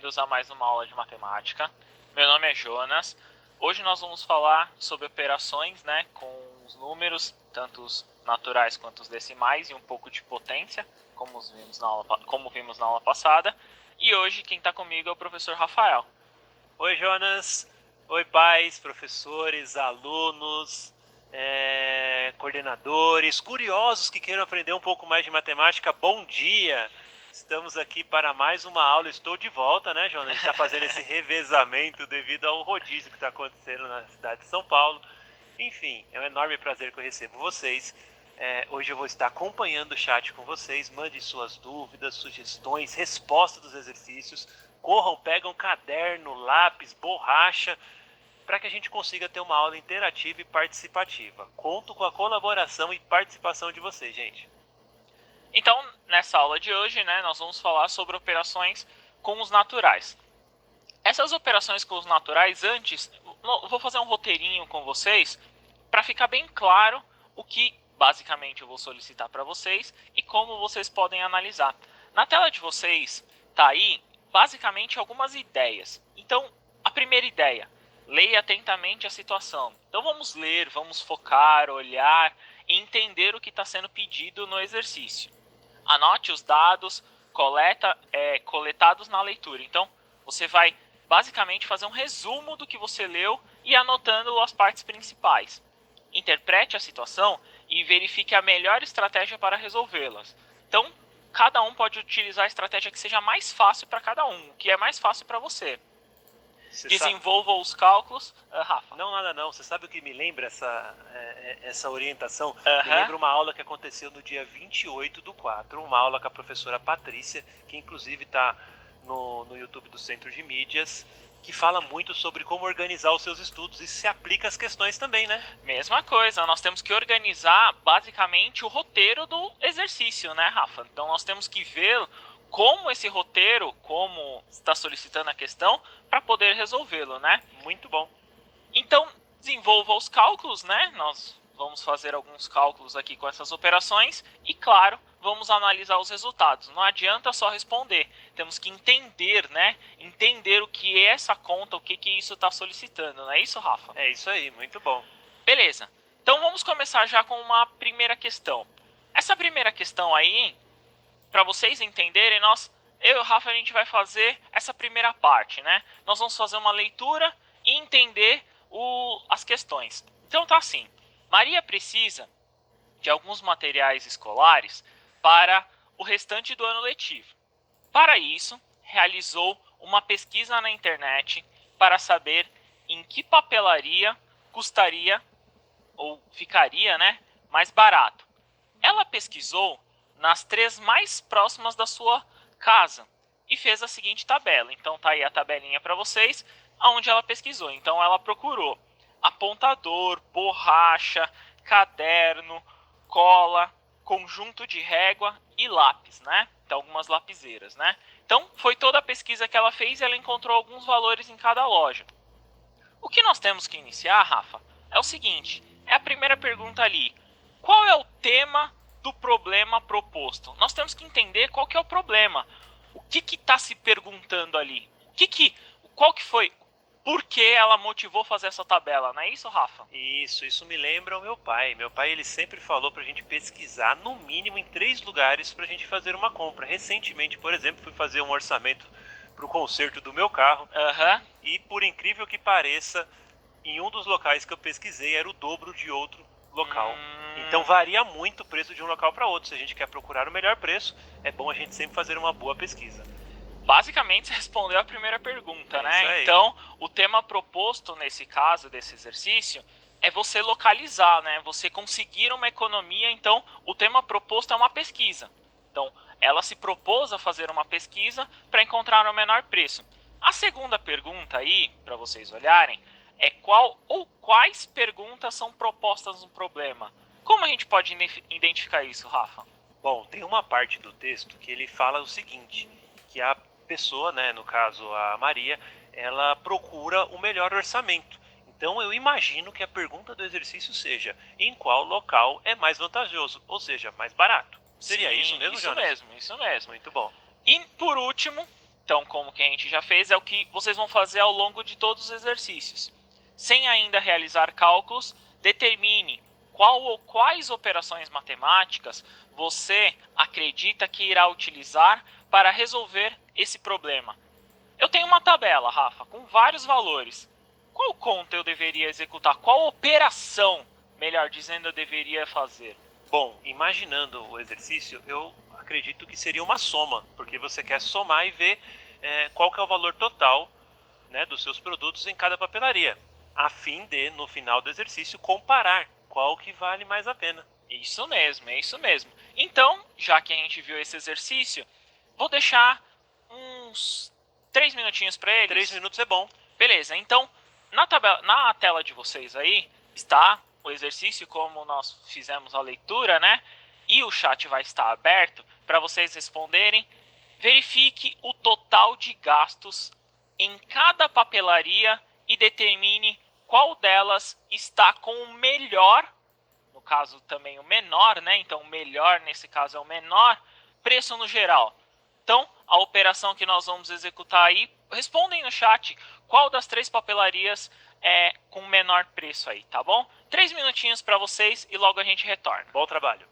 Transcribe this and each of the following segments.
bem-vindos a mais uma aula de matemática. Meu nome é Jonas. Hoje nós vamos falar sobre operações, né, com os números, tanto os naturais quanto os decimais, e um pouco de potência, como vimos na aula passada. E hoje quem está comigo é o professor Rafael. Oi, Jonas. Oi, pais, professores, alunos, coordenadores, curiosos que queiram aprender um pouco mais de matemática. Bom dia! Estamos aqui para mais uma aula. Estou de volta, né, Jonas? A gente está fazendo esse revezamento devido ao rodízio que está acontecendo na cidade de São Paulo. Enfim, é um enorme prazer que eu recebo vocês. Hoje eu vou estar acompanhando o chat com vocês. Mande suas dúvidas, sugestões, respostas dos exercícios. Corram, pegam caderno, lápis, borracha, para que a gente consiga ter uma aula interativa e participativa. Conto com a colaboração e participação de vocês, gente. Então, nessa aula de hoje, né, nós vamos falar sobre operações com os naturais. Essas operações com os naturais, antes, vou fazer um roteirinho com vocês para ficar bem claro o que basicamente eu vou solicitar para vocês e como vocês podem analisar. Na tela de vocês está aí basicamente algumas ideias. Então, a primeira ideia, leia atentamente a situação. Então vamos ler, vamos focar, olhar e entender o que está sendo pedido no exercício. Anote os dados coletados na leitura. Então, você vai basicamente fazer um resumo do que você leu e anotando as partes principais. Interprete a situação e verifique a melhor estratégia para resolvê-las. Então, cada um pode utilizar a estratégia que seja mais fácil para cada um, que é mais fácil para você. Desenvolva os cálculos. Rafa. Não, nada não. Você sabe o que me lembra essa orientação? Me lembra uma aula que aconteceu no dia 28/4, uma aula com a professora Patrícia, que inclusive está no YouTube do Centro de Mídias, que fala muito sobre como organizar os seus estudos e se aplica às questões também, né? Mesma coisa, nós temos que organizar basicamente o roteiro do exercício, né, Rafa? Então nós temos que ver como esse roteiro, como está solicitando a questão, para poder resolvê-lo, né? Muito bom. Então, desenvolva os cálculos, né? Nós vamos fazer alguns cálculos aqui com essas operações e, claro, vamos analisar os resultados. Não adianta só responder, temos que entender, né? Entender o que é essa conta, o que isso está solicitando, não é isso, Rafa? É isso aí, muito bom. Beleza, então vamos começar já com uma primeira questão. Essa primeira questão aí, para vocês entenderem, eu e o Rafa, a gente vai fazer essa primeira parte, né? Nós vamos fazer uma leitura e entender as questões. Então tá assim, Maria precisa de alguns materiais escolares para o restante do ano letivo. Para isso, realizou uma pesquisa na internet para saber em que papelaria custaria ou ficaria, né, mais barato. Ela pesquisou nas 3 mais próximas da sua casa e fez a seguinte tabela. Então tá aí a tabelinha para vocês, aonde ela pesquisou. Então ela procurou apontador, borracha, caderno, cola, conjunto de régua e lápis, né? Então algumas lapiseiras, né? Então foi toda a pesquisa que ela fez e ela encontrou alguns valores em cada loja. O que nós temos que iniciar, Rafa, é o seguinte, é a primeira pergunta ali. Qual é o tema do problema proposto? Nós temos que entender qual que é o problema. O que está se perguntando ali? Qual que foi? Por que ela motivou fazer essa tabela? Não é isso, Rafa? Isso me lembra o meu pai. Meu pai, ele sempre falou pra gente pesquisar no mínimo em 3 lugares pra gente fazer uma compra. Recentemente, por exemplo, fui fazer um orçamento pro conserto do meu carro. E por incrível que pareça, em um dos locais que eu pesquisei era o dobro de outro local. Então varia muito o preço de um local para outro. Se a gente quer procurar o melhor preço, é bom a gente sempre fazer uma boa pesquisa. Basicamente, você respondeu a primeira pergunta, né? Então, o tema proposto nesse caso, desse exercício, é você localizar, né? Você conseguir uma economia. Então, o tema proposto é uma pesquisa. Então, ela se propôs a fazer uma pesquisa para encontrar o menor preço. A segunda pergunta aí, para vocês olharem, é qual ou quais perguntas são propostas no problema. Como a gente pode identificar isso, Rafa? Bom, tem uma parte do texto que ele fala o seguinte, que a pessoa, né, no caso a Maria, ela procura o melhor orçamento. Então eu imagino que a pergunta do exercício seja em qual local é mais vantajoso, ou seja, mais barato. Seria isso mesmo, Jonas? Isso mesmo. Muito bom. E por último, Então, como que a gente já fez, é o que vocês vão fazer ao longo de todos os exercícios. Sem ainda realizar cálculos, determine qual ou quais operações matemáticas você acredita que irá utilizar para resolver esse problema. Eu tenho uma tabela, Rafa, com vários valores. Qual conta eu deveria executar? Qual operação, melhor dizendo, eu deveria fazer? Bom, imaginando o exercício, eu acredito que seria uma soma, porque você quer somar e ver qual que é o valor total, né, dos seus produtos em cada papelaria, a fim de, no final do exercício, comparar qual que vale mais a pena. Isso mesmo, é isso mesmo. Então, já que a gente viu esse exercício, vou deixar uns 3 minutinhos para eles. 3 minutos é bom. Beleza, então, na tela de vocês aí, está o exercício como nós fizemos a leitura, né? E o chat vai estar aberto para vocês responderem. Verifique o total de gastos em cada papelaria e determine qual delas está com o melhor, no caso também o menor, né? Então o melhor nesse caso é o menor preço no geral. Então a operação que nós vamos executar aí, respondem no chat qual das 3 papelarias é com o menor preço aí, tá bom? 3 minutinhos para vocês e logo a gente retorna. Bom trabalho.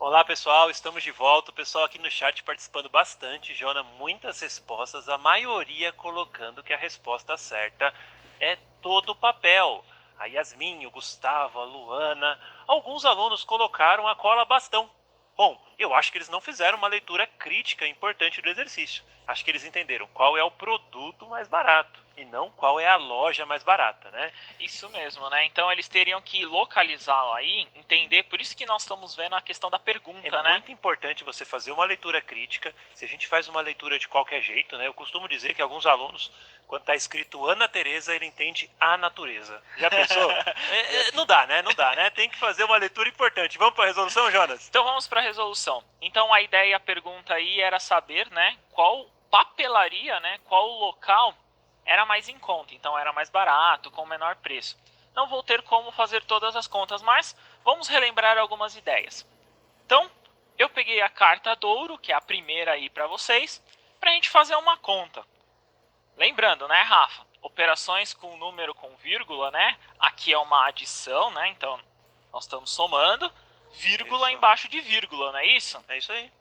Olá pessoal, estamos de volta. O pessoal aqui no chat participando bastante. Jona, muitas respostas, a maioria colocando que a resposta certa é todo o papel. A Yasmin, o Gustavo, a Luana, alguns alunos colocaram a cola bastão. Bom, eu acho que eles não fizeram uma leitura crítica importante do exercício. acho que eles entenderam qual é o produto mais barato e não qual é a loja mais barata, né? Isso mesmo, né? Então eles teriam que localizá-lo aí, entender, por isso que nós estamos vendo a questão da pergunta, É né? muito importante você fazer uma leitura crítica. Se a gente faz uma leitura de qualquer jeito, né? Eu costumo dizer que alguns alunos, quando está escrito Ana Teresa, ele entende a natureza. Já pensou? Não dá, né? Não dá, né? Tem que fazer uma leitura importante. Vamos para a resolução, Jonas? Então vamos para a resolução. Então a ideia e a pergunta aí era saber, né, qual papelaria, né, qual local era mais em conta, então era mais barato, com menor preço. Não vou ter como fazer todas as contas, mas vamos relembrar algumas ideias. Então, eu peguei a carta Douro, que é a primeira aí para vocês, para a gente fazer uma conta. Lembrando, né, Rafa? Operações com número com vírgula, né? Aqui é uma adição, né? Então, nós estamos somando, vírgula Isso. embaixo de vírgula, não é isso? É isso aí.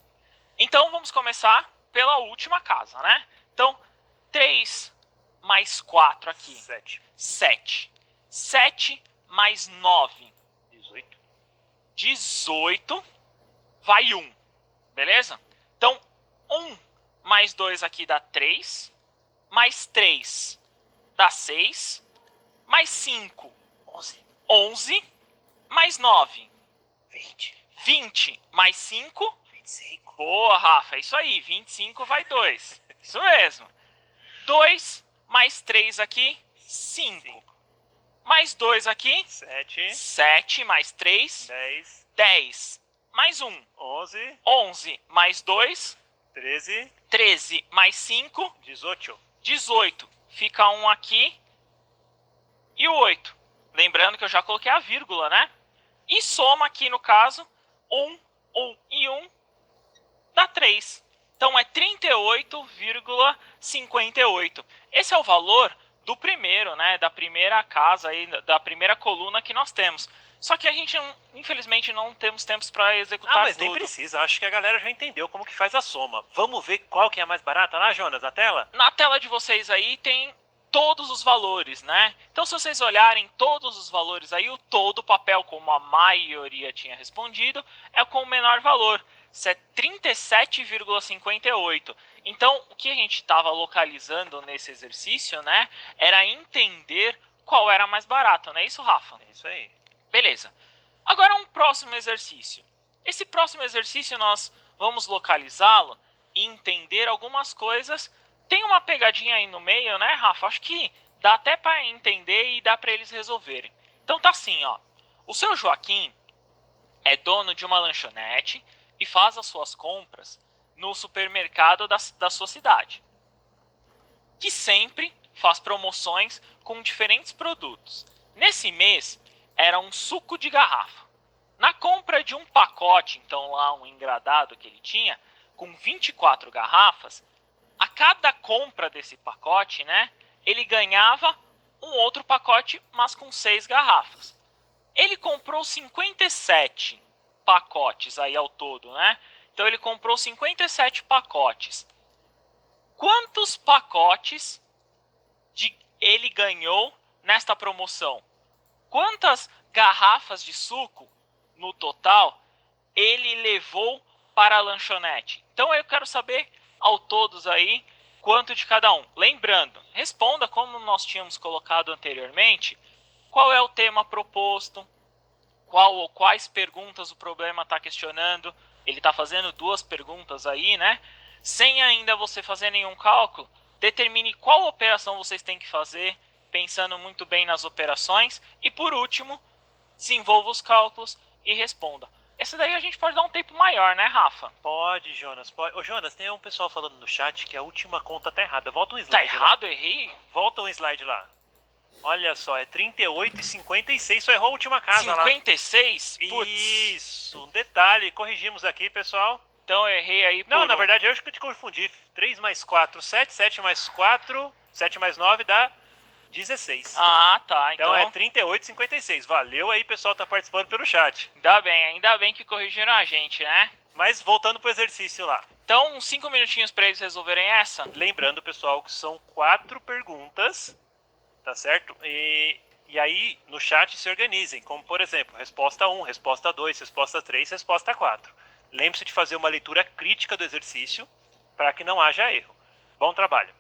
Então, vamos começar pela última casa, né? Então, 3 mais 4 aqui. 7. 7. 7 mais 9. 18. 18. Vai 1. Beleza? Então, 1 mais 2 aqui dá 3. Mais 3 dá 6. Mais 5, 11. 11. Mais 9, 20. 20. Mais 5, 25. boa, Rafa, é isso aí. 25 vai 2. Isso mesmo. 2 mais 3 aqui, 5. Mais 2 aqui, 7. 7. Mais 3, 10. 10. Mais 1, 11. 11. Mais 2, 13. 13. Mais 5, 18. 18. Fica 1 aqui e o 8. Lembrando que eu já coloquei a vírgula, né? E soma aqui, no caso, 1 e 1 dá 3. Então é 38,58. Esse é o valor do primeiro, né? Da primeira casa aí, da primeira coluna que nós temos. Só que a gente, infelizmente, não temos tempos para executar mas tudo. nem precisa. Acho que a galera já entendeu como que faz a soma. Vamos ver qual que é a mais barata lá, Jonas, na tela? Na tela de vocês aí tem todos os valores, né? Então, se vocês olharem todos os valores aí, o todo papel, como a maioria tinha respondido, é com o menor valor. Isso é 37,58. Então, o que a gente estava localizando nesse exercício, né, era entender qual era mais barato, não é isso, Rafa? É isso aí. Beleza. Agora um próximo exercício. Esse próximo exercício nós vamos localizá-lo e entender algumas coisas. Tem uma pegadinha aí no meio, né, Rafa? Acho que dá até para entender e dá para eles resolverem. Então tá assim, ó. O seu Joaquim é dono de uma lanchonete e faz as suas compras no supermercado da sua cidade, que sempre faz promoções com diferentes produtos. Nesse mês, era um suco de garrafa. Na compra de um pacote, então lá um engradado que ele tinha, com 24 garrafas, a cada compra desse pacote, né, ele ganhava um outro pacote, mas com 6 garrafas. Ele comprou 57 pacotes aí ao todo, né? Então ele comprou 57 pacotes. Quantos pacotes ele ganhou nesta promoção? Quantas garrafas de suco, no total, ele levou para a lanchonete? Então eu quero saber, ao todos aí, quanto de cada um. Lembrando, responda como nós tínhamos colocado anteriormente, qual é o tema proposto, qual ou quais perguntas o problema está questionando. Ele está fazendo 2 perguntas aí, né? Sem ainda você fazer nenhum cálculo, determine qual operação vocês têm que fazer, pensando muito bem nas operações. E por último, desenvolva os cálculos e responda. Esse daí a gente pode dar um tempo maior, né, Rafa? Pode, Jonas. Pode. Ô, Jonas, tem um pessoal falando no chat que a última conta tá errada. Volta um slide Tá lá. errado? Errei? Volta um slide lá. Olha só, é 38 e 56. Só errou a última casa 56? lá. Putz. Isso. Um detalhe. Corrigimos aqui, pessoal. Então eu errei aí por... Não, na verdade, eu acho que eu te confundi. 3 mais 4, 7. 7 mais 4, 7 mais 9 dá 16. Ah, tá. Então é 38 e 56. Valeu aí, pessoal, tá participando pelo chat. Ainda bem que corrigiram a gente, né? Mas voltando pro exercício lá. Então, uns 5 minutinhos para eles resolverem essa. Lembrando, pessoal, que são 4 perguntas, tá certo? E aí, no chat, se organizem. Como, por exemplo, resposta 1, resposta 2, resposta 3, resposta 4. Lembre-se de fazer uma leitura crítica do exercício para que não haja erro. Bom trabalho.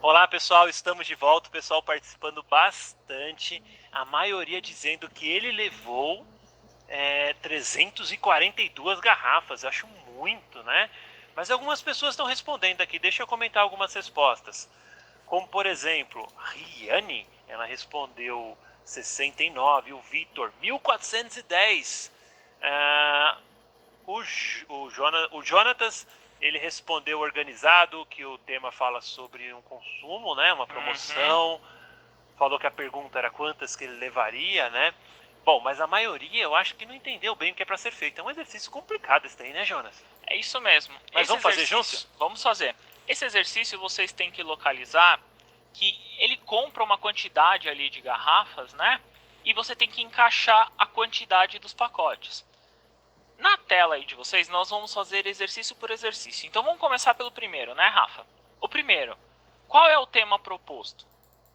Olá pessoal, estamos de volta, o pessoal participando bastante, a maioria dizendo que ele levou 342 garrafas, eu acho muito, né? Mas algumas pessoas estão respondendo aqui, deixa eu comentar algumas respostas. Como por exemplo, Riane, ela respondeu 69, o Vitor 1410. O Jonatas, ele respondeu organizado, que o tema fala sobre um consumo, né? Uma promoção. Falou que a pergunta era quantas que ele levaria, né? Bom, mas a maioria eu acho que não entendeu bem o que é para ser feito. É um exercício complicado esse aí, né, Jonas? É isso mesmo. Mas vamos fazer junto? Vamos fazer. Esse exercício vocês têm que localizar que ele compra uma quantidade ali de garrafas, né? E você tem que encaixar a quantidade dos pacotes. Na tela aí de vocês, nós vamos fazer exercício por exercício. Então vamos começar pelo primeiro, né, Rafa? O primeiro, qual é o tema proposto?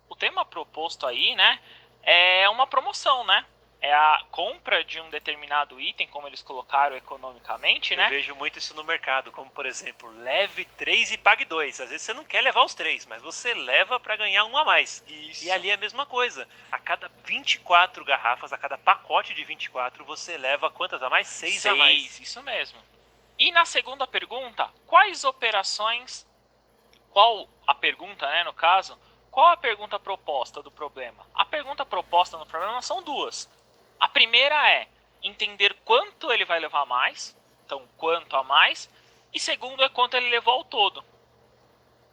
O tema proposto aí, né, é uma promoção, né? É a compra de um determinado item, como eles colocaram economicamente, né? Eu vejo muito isso no mercado, como por exemplo, leve 3 e pague 2. Às vezes você não quer levar os 3, mas você leva para ganhar um a mais. Isso. E ali é a mesma coisa. A cada 24 garrafas, a cada pacote de 24, você leva quantas a mais? 6 a mais. Isso mesmo. E na segunda pergunta, quais operações... Qual a pergunta, né, no caso... Qual a pergunta proposta do problema? A pergunta proposta no problema são duas. A primeira é entender quanto ele vai levar a mais, então quanto a mais, e segundo é quanto ele levou ao todo.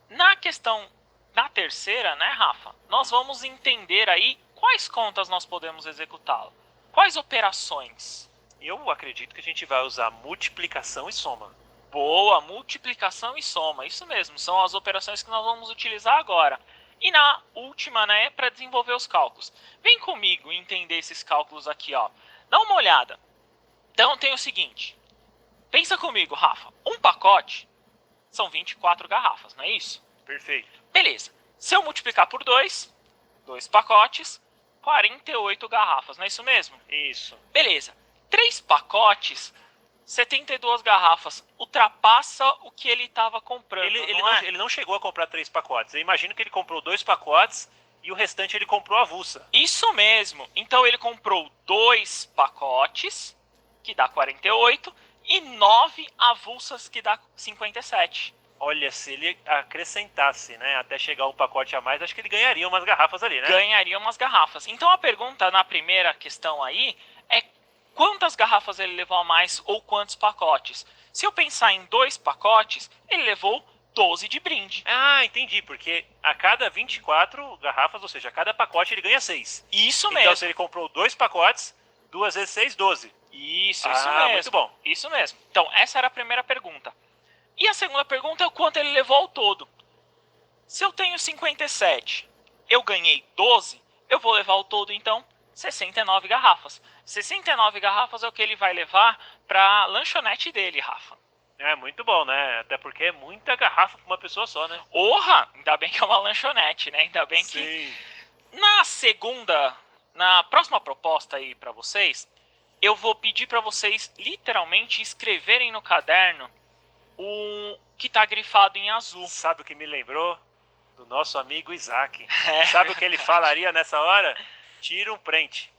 Na questão, na terceira, né, Rafa, nós vamos entender aí quais contas nós podemos executá-lo, quais operações. Eu acredito que a gente vai usar multiplicação e soma. Boa, multiplicação e soma, isso mesmo, são as operações que nós vamos utilizar agora. E na última, né, para desenvolver os cálculos. Vem comigo entender esses cálculos aqui, ó. Dá uma olhada. Então tem o seguinte. Pensa comigo, Rafa. Um pacote são 24 garrafas, não é isso? Perfeito. Beleza. Se eu multiplicar por 2 pacotes, 48 garrafas, não é isso mesmo? Isso. Beleza. 3 pacotes, 72 garrafas, ultrapassa o que ele estava comprando. Ele não chegou a comprar 3 pacotes. Eu imagino que ele comprou 2 pacotes e o restante ele comprou avulsa. Isso mesmo. Então ele comprou 2 pacotes, que dá 48, e 9 avulsas, que dá 57. Olha, se ele acrescentasse, né, até chegar um pacote a mais, acho que ele ganharia umas garrafas ali, né? Ganharia umas garrafas. Então a pergunta na primeira questão aí é quantas garrafas ele levou a mais ou quantos pacotes. Se eu pensar em 2 pacotes, ele levou 12 de brinde. Ah, entendi, porque a cada 24 garrafas, ou seja, a cada pacote ele ganha 6. Isso então, mesmo. se ele comprou 2 pacotes, 2 vezes 6, 12. Isso mesmo. Muito bom. Isso mesmo. Então, essa era a primeira pergunta. E a segunda pergunta é o quanto ele levou ao todo. Se eu tenho 57, eu ganhei 12, eu vou levar ao todo, então, 69 garrafas. 69 garrafas é o que ele vai levar para a lanchonete dele, Rafa. É muito bom, né? Até porque é muita garrafa para uma pessoa só, né? Orra! Ainda bem que é uma lanchonete, né? Ainda bem Sim. que... Na próxima proposta aí para vocês, eu vou pedir para vocês literalmente escreverem no caderno o que está grifado em azul. Sabe o que me lembrou? Do nosso amigo Isaac. É. Sabe o que ele falaria nessa hora? Tira um print.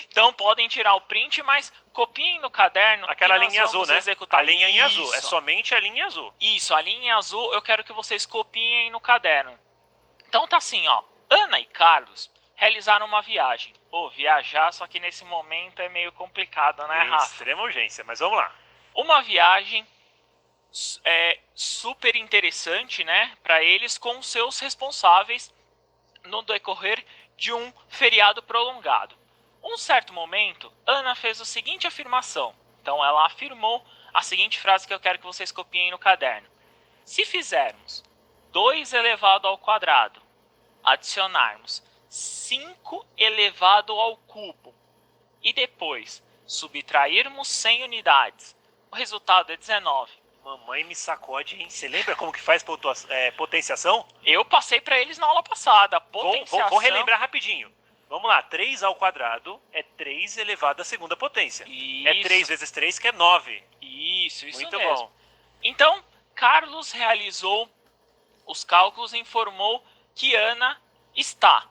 Então podem tirar o print, mas copiem no caderno. Aquela linha azul, né? Executar. A linha em Isso. azul. É somente a linha azul. Isso, a linha azul eu quero que vocês copiem no caderno. Então tá assim, ó. Ana e Carlos realizaram uma viagem. Viajar, só que nesse momento é meio complicado, né, Rafa? Extrema urgência, mas vamos lá. Uma viagem super interessante, né, para eles com seus responsáveis no decorrer de um feriado prolongado. Um certo momento, Ana fez a seguinte afirmação. Então ela afirmou a seguinte frase que eu quero que vocês copiem no caderno. Se fizermos 2 elevado ao quadrado, adicionarmos 5 elevado ao cubo e depois subtrairmos 100 unidades, o resultado é 19. Mamãe me sacode, hein? Você lembra como que faz potenciação? Eu passei para eles na aula passada. Potenciação... Vou relembrar rapidinho. Vamos lá, 3 ao quadrado é 3 elevado à segunda potência. Isso. É 3 vezes 3 que é 9. Isso Muito mesmo. bom. Então, Carlos realizou os cálculos informou que Ana está.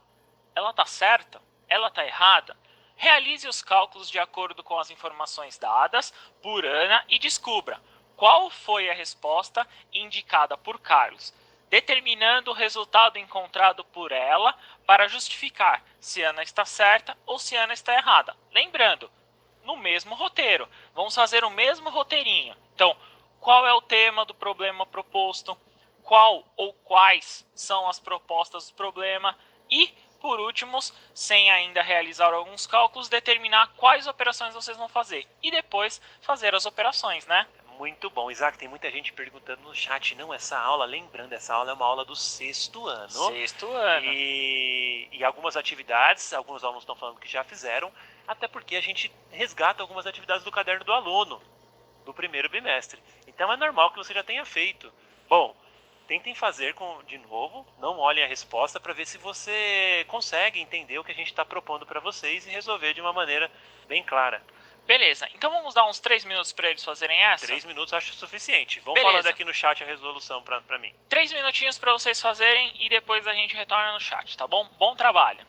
Ela está certa? Ela está errada? Realize os cálculos de acordo com as informações dadas por Ana e descubra qual foi a resposta indicada por Carlos, determinando o resultado encontrado por ela para justificar se Ana está certa ou se Ana está errada. Lembrando, no mesmo roteiro, vamos fazer o mesmo roteirinho. Então, qual é o tema do problema proposto? Qual ou quais são as propostas do problema? E, por último, sem ainda realizar alguns cálculos, determinar quais operações vocês vão fazer. E depois fazer as operações, né? Muito bom. Isaac, tem muita gente perguntando no chat. Não, essa aula, lembrando, essa aula é uma aula do 6º ano. 6º ano. E algumas atividades, alguns alunos estão falando que já fizeram, até porque a gente resgata algumas atividades do caderno do aluno, do primeiro bimestre. Então é normal que você já tenha feito. Bom, tentem fazer de novo, não olhem a resposta para ver se você consegue entender o que a gente está propondo para vocês e resolver de uma maneira bem clara. Beleza, então vamos dar uns 3 minutos para eles fazerem essa? 3 minutos acho suficiente. Vão Beleza. falando aqui no chat a resolução para mim. 3 minutinhos para vocês fazerem e depois a gente retorna no chat, tá bom? Bom trabalho!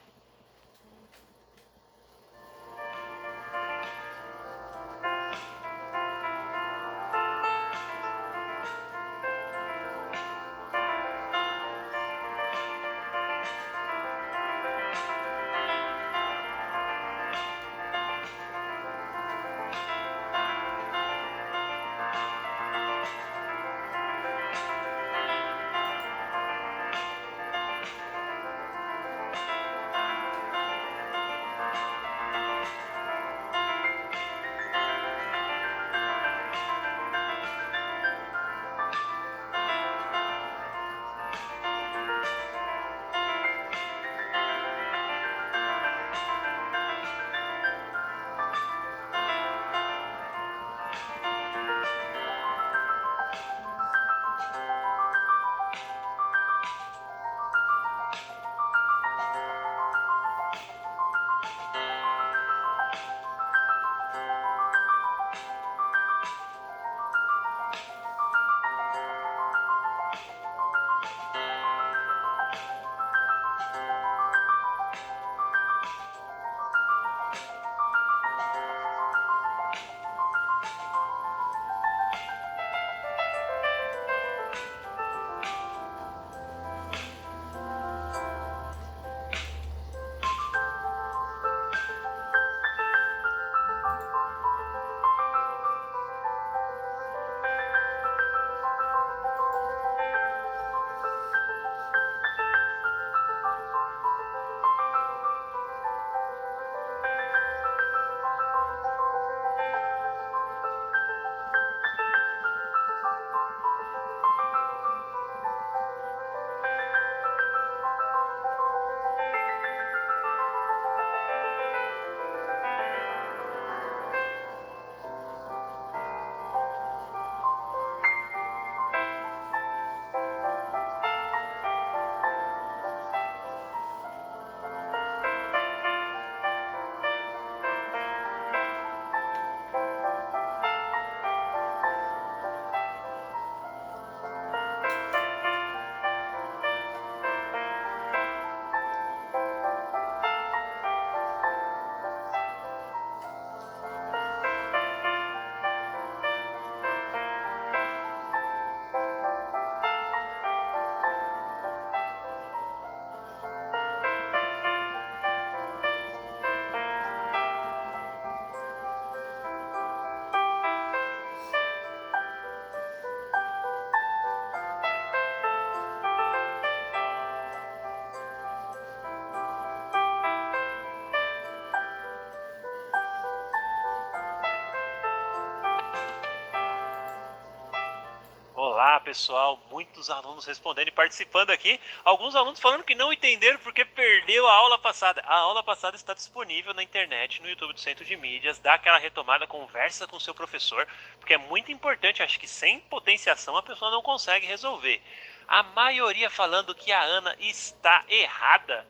Olá pessoal, muitos alunos respondendo e participando aqui. Alguns alunos falando que não entenderam porque perdeu a aula passada. A aula passada está disponível na internet, no YouTube do Centro de Mídias. Dá aquela retomada, conversa com o seu professor, porque é muito importante. Acho que sem potenciação a pessoa não consegue resolver. A maioria falando que a Ana está errada.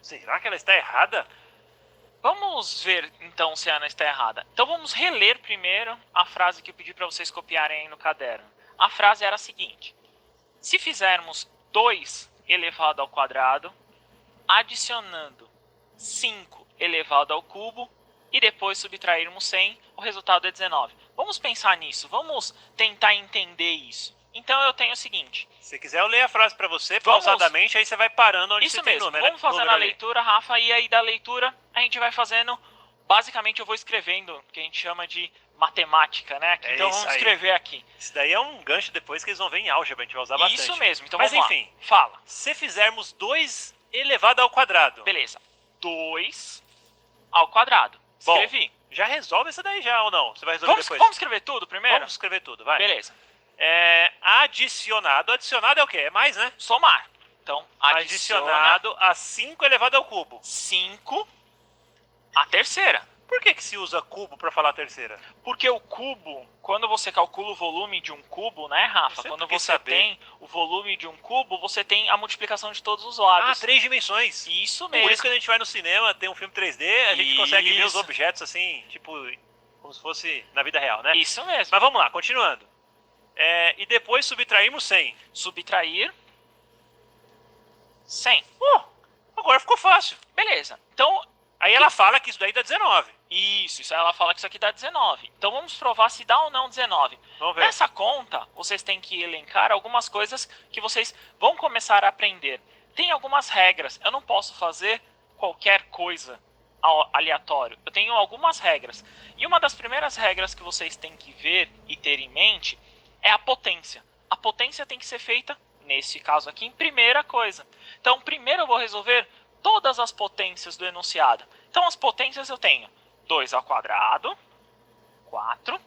Será que ela está errada? Vamos ver então se a Ana está errada. Então vamos reler primeiro a frase que eu pedi para vocês copiarem aí no caderno. A frase era a seguinte: se fizermos 2 elevado ao quadrado, adicionando 5 elevado ao cubo, e depois subtrairmos 100, o resultado é 19. Vamos pensar nisso, vamos tentar entender isso. Então eu tenho o seguinte... Se quiser eu leio a frase para você, Vamos... pausadamente, aí você vai parando onde isso você mesmo, tem número. Vamos fazendo a leitura, Rafa, e aí da leitura a gente vai fazendo... Basicamente eu vou escrevendo, o que a gente chama de matemática, né? Então vamos escrever aqui. Isso daí é um gancho depois que eles vão ver em álgebra, a gente vai usar bastante. Isso mesmo, então mas vamos enfim, lá. Fala. Se fizermos 2 elevado ao quadrado. Beleza. 2 ao quadrado. Escrevi. Bom, já resolve isso daí já ou não? Você vai resolver depois? Vamos escrever tudo primeiro? Vamos escrever tudo, vai. Beleza. Adicionado. Adicionado é o quê? É mais, né? Somar. Então, adicionado a 5 elevado ao cubo. 5 a terceira. Por que se usa cubo para falar a terceira? Porque o cubo, quando você calcula o volume de um cubo, né, Rafa? Quando você tem o volume de um cubo, você tem a multiplicação de todos os lados. 3 dimensões. Isso mesmo. Por isso que a gente vai no cinema, tem um filme 3D, a gente consegue ver os objetos assim, tipo, como se fosse na vida real, né? Isso mesmo. Mas vamos lá, continuando. E depois subtraímos 100. Subtrair 100. Agora ficou fácil. Beleza. Então... Aí ela fala que isso daí dá 19. Isso, ela fala que isso aqui dá 19. Então vamos provar se dá ou não 19. Vamos ver. Nessa conta, vocês têm que elencar algumas coisas que vocês vão começar a aprender. Tem algumas regras. Eu não posso fazer qualquer coisa aleatório. Eu tenho algumas regras. E uma das primeiras regras que vocês têm que ver e ter em mente é a potência. A potência tem que ser feita, nesse caso aqui, em primeira coisa. Então, primeiro eu vou resolver todas as potências do enunciado. Então, as potências eu tenho 2 ao quadrado, 4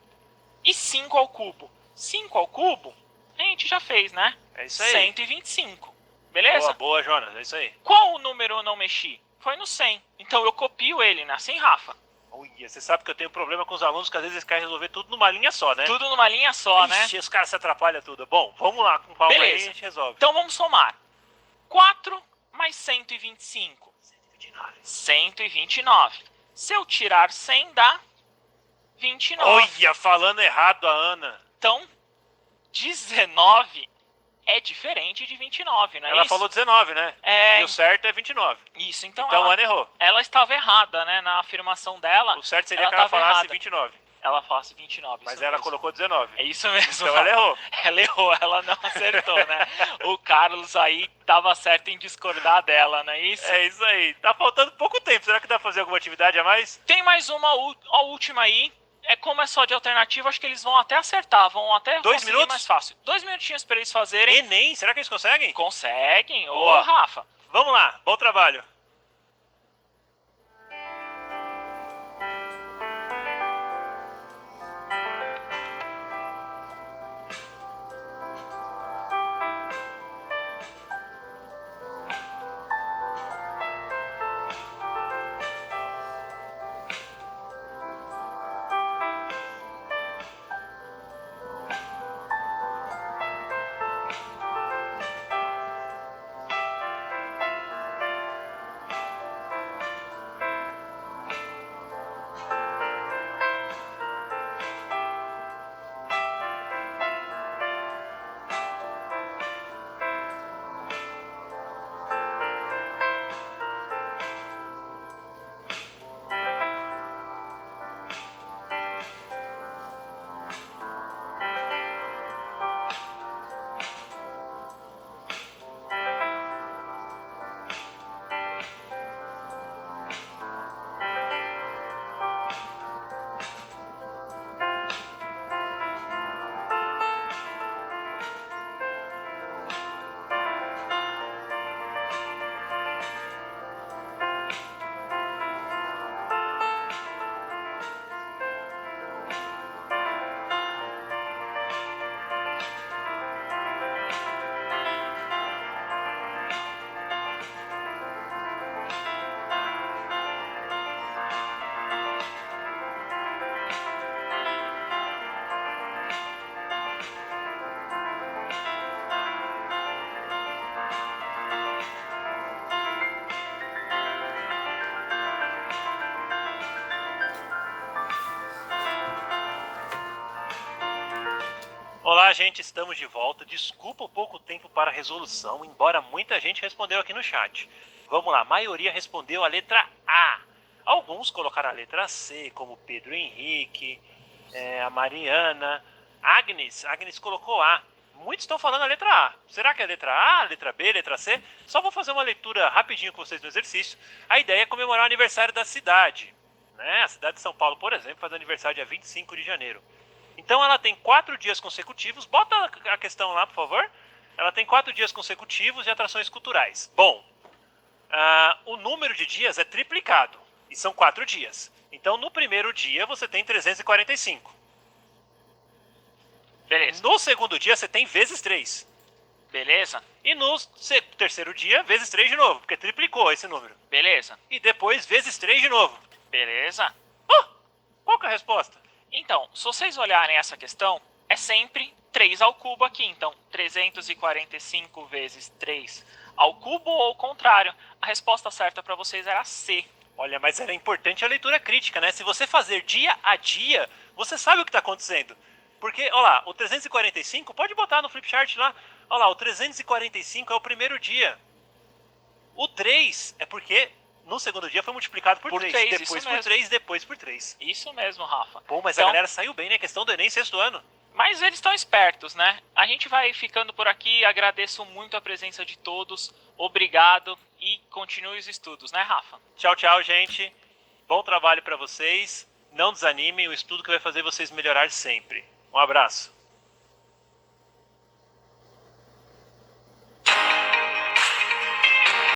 e 5 ao cubo. 5 ao cubo, a gente já fez, né? É isso aí. 125. Beleza? Boa, Jonas, é isso aí. Qual o número eu não mexi? Foi no 100. Então, eu copio ele, né? Assim, Rafa? Uia, você sabe que eu tenho problema com os alunos, que às vezes eles querem resolver tudo numa linha só, né? Tudo numa linha só, né? Ixi, os caras se atrapalham tudo. Bom, vamos lá, com calma aí a gente resolve. Então, vamos somar. 4 mais 125. 129. Se eu tirar 100, dá 29. Olha, falando errado a Ana. Então, 19 é diferente de 29, não é ela isso? Ela falou 19, né? E o certo é 29. Isso, então a Ana errou. Ela estava errada, né? Na afirmação dela. O certo seria que ela falasse errada. 29. Ela falasse 29. Mas ela colocou 19. É isso mesmo. Então ela errou. Ela errou, ela não acertou, né? O Carlos aí tava certo em discordar dela, não é isso? É isso aí. Tá faltando pouco tempo. Será que dá pra fazer alguma atividade a mais? Tem mais uma, a última aí. Como é só de alternativa, acho que eles vão até acertar. Vão até 2 minutos? Mais fácil. 2 minutinhos pra eles fazerem. Enem? Será que eles conseguem? Conseguem. Ô, Rafa. Vamos lá. Bom trabalho. Olá, gente, estamos de volta. Desculpa o pouco tempo para a resolução, embora muita gente respondeu aqui no chat. Vamos lá, a maioria respondeu a letra A. Alguns colocaram a letra C, como Pedro Henrique, a Mariana. Agnes colocou A. Muitos estão falando a letra A. Será que é a letra A, a letra B, a letra C? Só vou fazer uma leitura rapidinho com vocês no exercício. A ideia é comemorar o aniversário da cidade. Né? A cidade de São Paulo, por exemplo, faz aniversário dia 25 de janeiro. Então ela tem 4 dias consecutivos. Bota a questão lá, por favor. Ela tem 4 dias consecutivos de atrações culturais. Bom, o número de dias é triplicado. E são 4 dias. Então no primeiro dia você tem 345. Beleza. No segundo dia você tem vezes 3. Beleza? E no terceiro dia, vezes 3 de novo, porque triplicou esse número. Beleza? E depois vezes 3 de novo. Beleza? Qual que é a resposta? Então, se vocês olharem essa questão, é sempre 3 ao cubo aqui. Então, 345 vezes 3 ao cubo ou ao contrário. A resposta certa para vocês era C. Olha, mas era importante a leitura crítica, né? Se você fazer dia a dia, você sabe o que está acontecendo. Porque, olha lá, o 345, pode botar no flipchart lá. Olha lá, o 345 é o primeiro dia. O 3 é porque no segundo dia foi multiplicado por 3. Depois por 3, depois por 3. Isso mesmo, Rafa. Pô, mas então, a galera saiu bem, né? Questão do Enem, sexto ano. Mas eles estão espertos, né? A gente vai ficando por aqui. Agradeço muito a presença de todos. Obrigado e continue os estudos, né, Rafa? Tchau, tchau, gente. Bom trabalho para vocês. Não desanimem, o estudo que vai fazer vocês melhorar sempre. Um abraço.